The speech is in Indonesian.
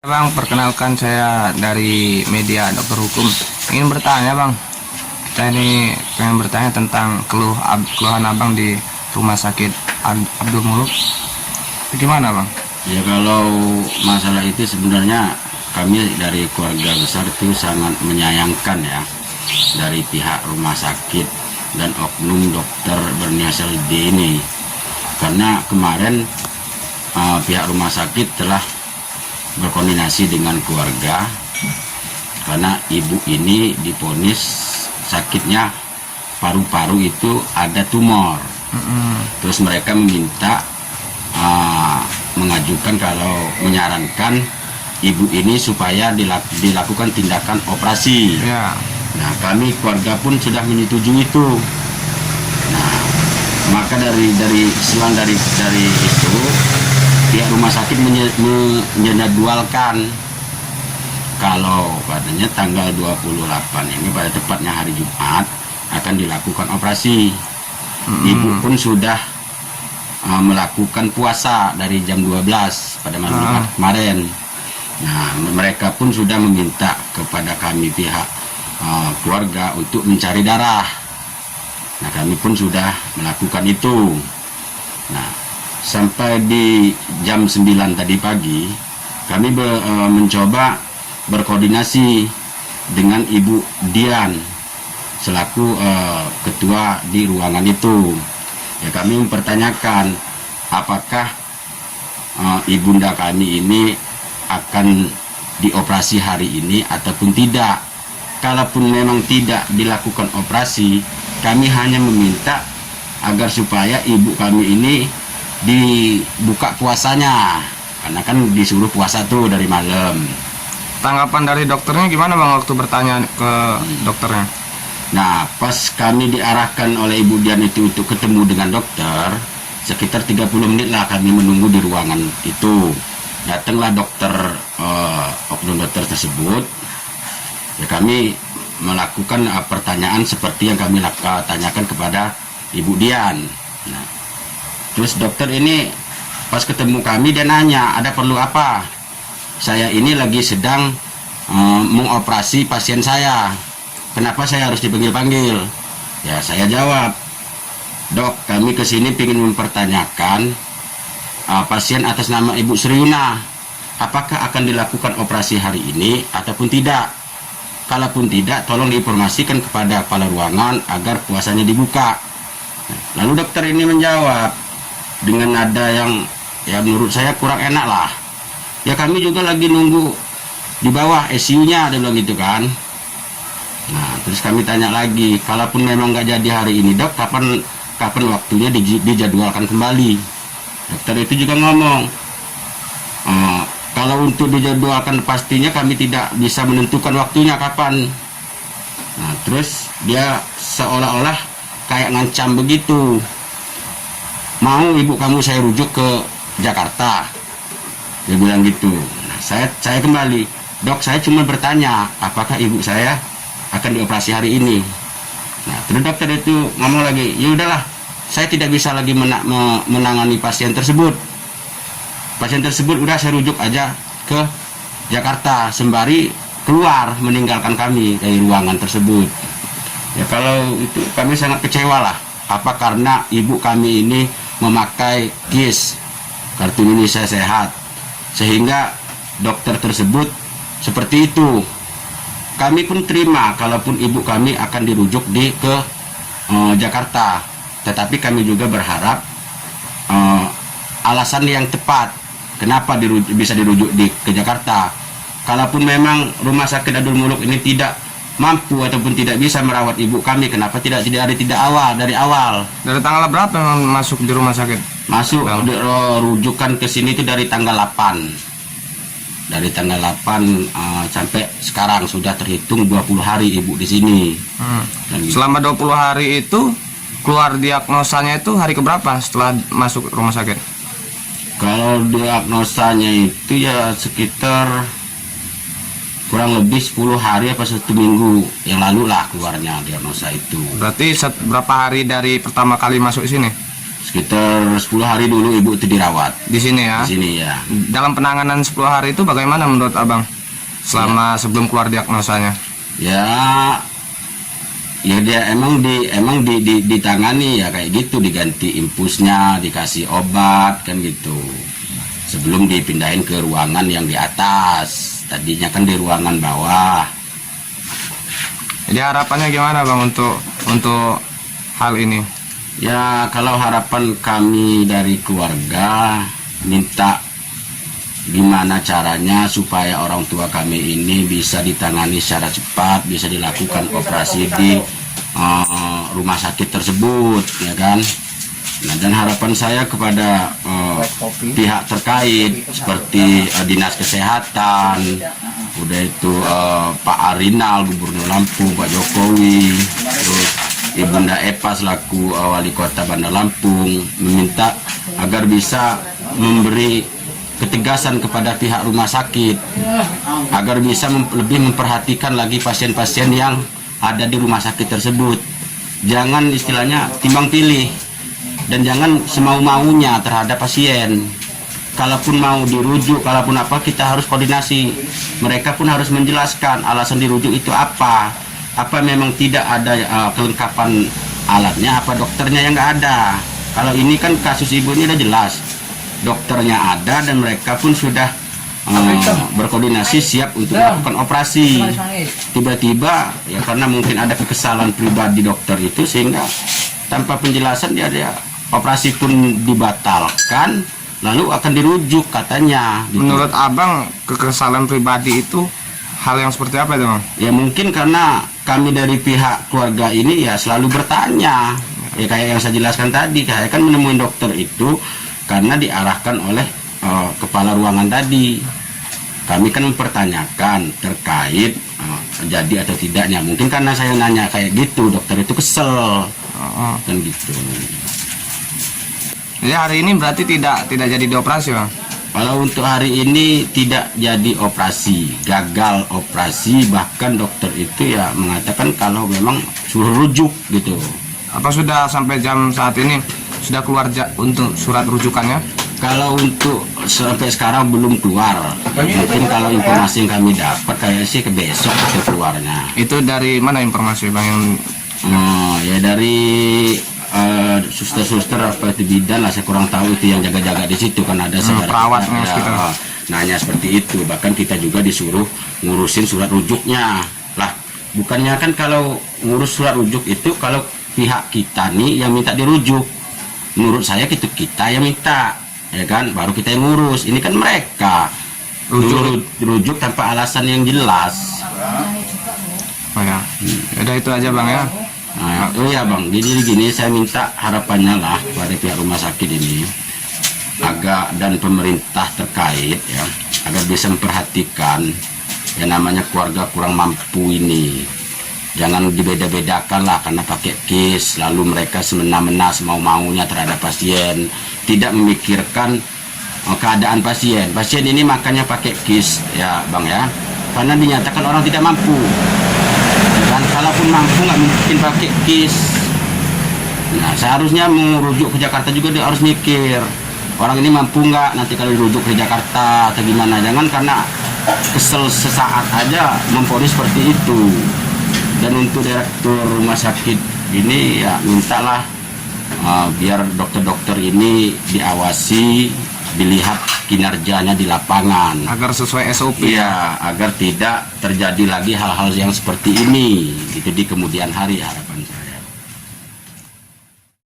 Bang, perkenalkan saya dari media Dokter Hukum. Ingin bertanya, Bang. Kita ini pengen bertanya tentang keluhan Abang di Rumah Sakit Abdul Muluk. Gimana, Bang? Ya, kalau masalah itu sebenarnya kami dari keluarga besar itu sangat menyayangkan ya dari pihak rumah sakit dan oknum dokter berinisial D ini, karena kemarin pihak rumah sakit telah berkoordinasi dengan keluarga karena ibu ini divonis sakitnya paru-paru itu ada tumor. Terus mereka meminta menyarankan ibu ini supaya dilakukan tindakan operasi. Nah, kami keluarga pun sudah menyetujui itu. Nah, maka dari itu pihak rumah sakit menjadwalkan kalau katanya tanggal 28 ini pada tepatnya hari Jumat akan dilakukan operasi. Ibu pun sudah melakukan puasa dari jam 12 pada malam Jumat kemarin. Nah, mereka pun sudah meminta kepada kami pihak keluarga untuk mencari darah. Nah, kami pun sudah melakukan itu. Nah, sampai di jam 9 tadi pagi kami mencoba berkoordinasi dengan Ibu Dian selaku ketua di ruangan itu. Ya, kami mempertanyakan apakah ibunda kami ini akan dioperasi hari ini ataupun tidak. Kalaupun memang tidak dilakukan operasi, kami hanya meminta agar supaya ibu kami ini dibuka puasanya, karena kan disuruh puasa tuh dari malam. Tanggapan dari dokternya gimana, Bang, waktu bertanya ke dokternya? Nah, pas kami diarahkan oleh Ibu Dian itu untuk ketemu dengan dokter, sekitar 30 menit lah kami menunggu di ruangan itu. Datanglah oknum dokter tersebut. Ya, kami melakukan pertanyaan seperti yang kami tanyakan kepada Ibu Dian. Nah, terus dokter ini pas ketemu kami dia nanya, ada perlu apa? Saya ini lagi sedang mengoperasi pasien saya. Kenapa saya harus dipanggil-panggil? Ya, saya jawab, Dok, kami kesini ingin mempertanyakan pasien atas nama Ibu Sriuna. Apakah akan dilakukan operasi hari ini ataupun tidak? Kalaupun tidak, tolong diinformasikan kepada kepala ruangan agar puasanya dibuka. Lalu dokter ini menjawab dengan nada yang ya menurut saya kurang enak lah. Ya, kami juga lagi nunggu di bawah ICU-nya, dia bilang gitu kan. Nah, terus kami tanya lagi, kalaupun memang nggak jadi hari ini, Dok, kapan waktunya dijadwalkan kembali? Dokter itu juga ngomong, kalau untuk dijadwalkan pastinya kami tidak bisa menentukan waktunya kapan. Nah, terus dia seolah-olah kayak ngancam begitu. Mau ibu kamu saya rujuk ke Jakarta, dia bilang gitu. Nah, saya kembali, Dok, saya cuma bertanya apakah ibu saya akan dioperasi hari ini. Nah, terus dokter itu ngomong lagi, ya udahlah, saya tidak bisa lagi menangani pasien tersebut. Pasien tersebut udah saya rujuk aja ke Jakarta sembari keluar meninggalkan kami dari ruangan tersebut. Ya, kalau itu kami sangat kecewa lah. Apa karena ibu kami ini memakai KIS, Kartu Indonesia Sehat, sehingga dokter tersebut seperti itu. Kami pun terima kalaupun ibu kami akan dirujuk ke Jakarta, tetapi kami juga berharap alasan yang tepat kenapa bisa dirujuk ke Jakarta. Kalaupun memang rumah sakit Abdul Muluk ini tidak mampu ataupun tidak bisa merawat ibu kami, kenapa tidak dari awal? Dari tanggal berapa masuk di rumah sakit? Masuk rujukan ke sini itu dari tanggal 8. Dari tanggal 8 sampai sekarang sudah terhitung 20 hari ibu di sini. Selama 20 hari itu keluar diagnosanya itu hari keberapa setelah masuk rumah sakit? Kalau diagnosanya itu ya sekitar kurang lebih 10 hari apa 1 minggu yang lalu lah keluarnya diagnosa itu. Berarti berapa hari dari pertama kali masuk sini? sekitar 10 hari dulu ibu itu dirawat Di sini ya. di sini ya. Dalam penanganan 10 hari itu bagaimana menurut abang? Selama sebelum keluar diagnosanya. Ya, ya dia emang ditangani ya kayak gitu, diganti infusnya, dikasih obat kan gitu. Sebelum dipindahin ke ruangan yang di atas, tadinya kan di ruangan bawah. Jadi harapannya gimana bang untuk hal ini? Ya kalau harapan kami dari keluarga minta gimana caranya supaya orang tua kami ini bisa ditangani secara cepat, bisa dilakukan operasi di rumah sakit tersebut, ya kan. Nah, dan harapan saya kepada pihak terkait seperti Dinas Kesehatan, udah itu Pak Arinal, Gubernur Lampung, Pak Jokowi, terus Ibunda Epa selaku Wali Kota Bandar Lampung, meminta agar bisa memberi ketegasan kepada pihak rumah sakit agar bisa lebih memperhatikan lagi pasien-pasien yang ada di rumah sakit tersebut. Jangan istilahnya timbang pilih dan jangan semau-maunya terhadap pasien. Kalaupun mau dirujuk, kalaupun apa, kita harus koordinasi. Mereka pun harus menjelaskan alasan dirujuk itu apa. Apa memang tidak ada kelengkapan alatnya, apa dokternya yang nggak ada. Kalau ini kan kasus ibu ini udah jelas, dokternya ada dan mereka pun sudah berkoordinasi siap untuk melakukan operasi. Tiba-tiba ya karena mungkin ada kekesalan pribadi dokter itu sehingga tanpa penjelasan dia operasi pun dibatalkan, lalu akan dirujuk katanya gitu. Menurut abang kekesalan pribadi itu hal yang seperti apa itu bang? Ya mungkin karena kami dari pihak keluarga ini ya selalu bertanya, ya kayak yang saya jelaskan tadi, saya kan menemui dokter itu karena diarahkan oleh kepala ruangan tadi. Kami kan mempertanyakan terkait jadi atau tidaknya. Mungkin karena saya nanya kayak gitu, dokter itu kesel kan gitu. Jadi hari ini berarti tidak jadi dioperasi bang? Kalau untuk hari ini tidak jadi operasi, gagal operasi, bahkan dokter itu ya mengatakan kalau memang suruh rujuk gitu. Apa sudah sampai jam saat ini sudah keluar untuk surat rujukannya? Kalau untuk sampai sekarang belum keluar. Mungkin kalau informasi yang kami dapat kayak sih ke besok itu keluarnya. Itu dari mana informasi bang yang? Ya dari suster-suster apa itu bidan lah, saya kurang tahu itu yang jaga-jaga di situ kan ada perawatnya ya, nanya seperti itu. Bahkan kita juga disuruh ngurusin surat rujuknya lah. Bukannya kan kalau ngurus surat rujuk itu kalau pihak kita nih yang minta dirujuk, menurut saya kita yang minta, ya kan, baru kita yang ngurus. Ini kan mereka rujuk tanpa alasan yang jelas. Oh ya, udah itu aja bang ya. Nah, oh ya bang, jadi gini saya minta harapannya lah pada pihak rumah sakit ini dan pemerintah terkait ya, agar bisa memperhatikan yang namanya keluarga kurang mampu ini. Jangan dibeda-bedakan lah karena pakai kis, lalu mereka semena-mena semau-maunya terhadap pasien, tidak memikirkan keadaan pasien. Pasien ini makanya pakai kis ya bang ya, karena dinyatakan orang tidak mampu. Dan kalaupun mampu nggak mungkin pakai kis. Nah seharusnya merujuk ke Jakarta juga dia harus mikir orang ini mampu nggak nanti kalau dirujuk ke Jakarta atau gimana. Jangan karena kesel sesaat aja memponis seperti itu. Dan untuk direktur rumah sakit ini ya mintalah biar dokter-dokter ini diawasi, dilihat kinerjanya di lapangan agar sesuai SOP. Iya, agar tidak terjadi lagi hal-hal yang seperti ini gitu di kemudian hari, harapan saya.